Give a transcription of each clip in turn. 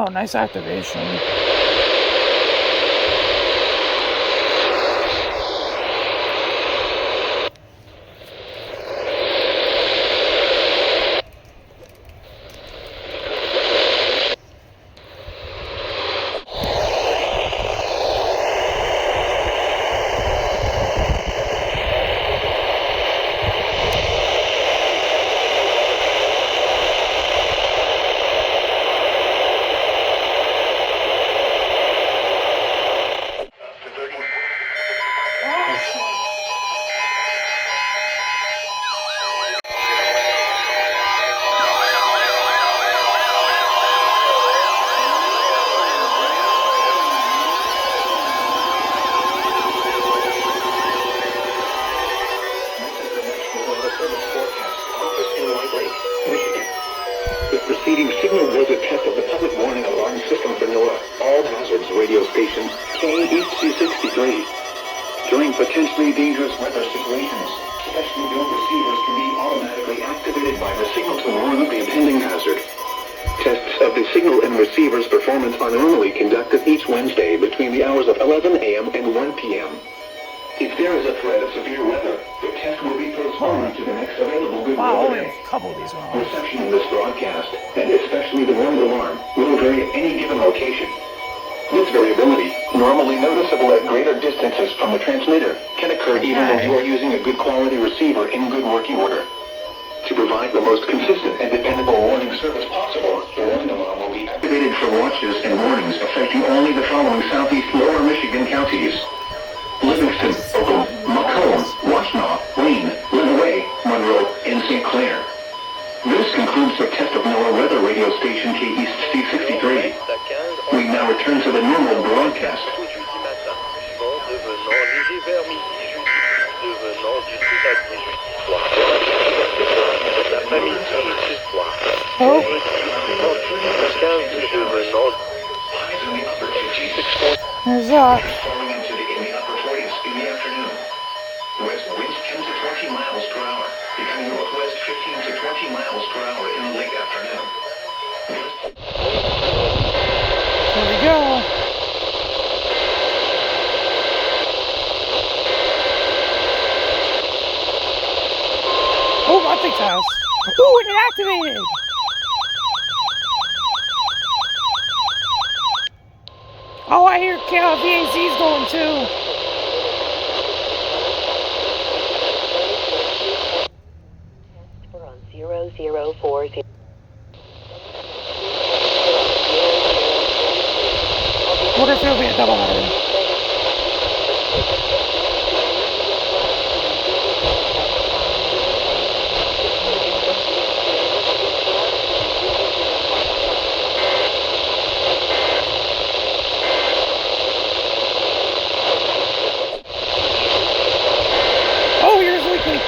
Oh, nice activation. The preceding signal was a test of the public warning alarm system for NOAA all hazards radio station KEAS-63. During potentially dangerous weather situations, specially built receivers can be automatically activated by the signal to warn of the impending hazard. Tests of the signal and receiver's performance are normally conducted each Wednesday between the hours of 11 a.m. and 1 p.m. If there is a threat of severe weather, the test will be postponed to the next available good weather day. Reception of this broadcast, and especially the warning alarm, will vary at any given location. This variability, normally noticeable at greater distances from the transmitter, can occur even though you are using a good quality receiver in good working order. To provide the most consistent and dependable warning service possible, the warning alarm will be activated for watches and warnings affecting only the following southeast lower Michigan counties: Livingston, Oakland, Macomb, Washtenaw, Wayne, Lenawee, Monroe, and St. Clair. This concludes the test of NOAA weather radio station KEAS-63. We now return to the normal broadcast. Oh. There's that. Falling into the upper 40s in the afternoon. West winds 10 to 20 miles per hour, becoming northwest 15 to 20 miles per hour in the late afternoon. There we go. Oh, Optic's house. Oh, it activated. Oh, I hear VAC's going too. We're on 0040. What if it'll be a double header? Oh, here's Weekly.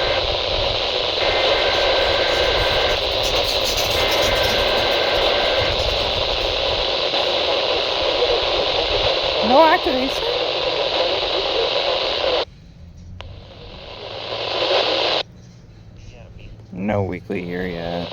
No activation. No Weekly here yet.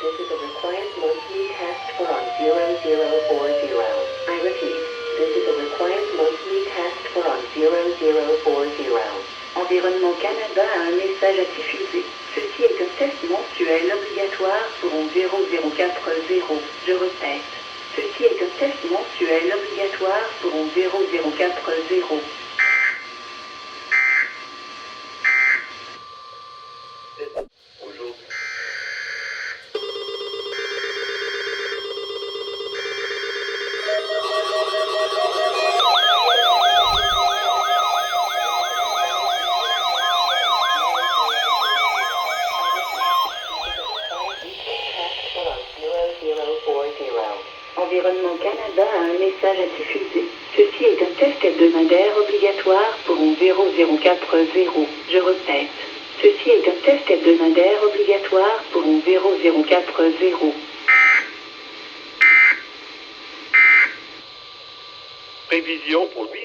This is a required monthly test for on 0040. I repeat, this is a required monthly test for on 0040. Environnement Canada a un message à diffuser. Ceci est un test mensuel obligatoire pour on 0040. Je répète, ceci est un test mensuel obligatoire pour on 0040. message à diffuser. Ceci est un test hebdomadaire obligatoire pour un 0040. Je répète. Ceci est un test hebdomadaire obligatoire pour un 0040. Prévision pour 8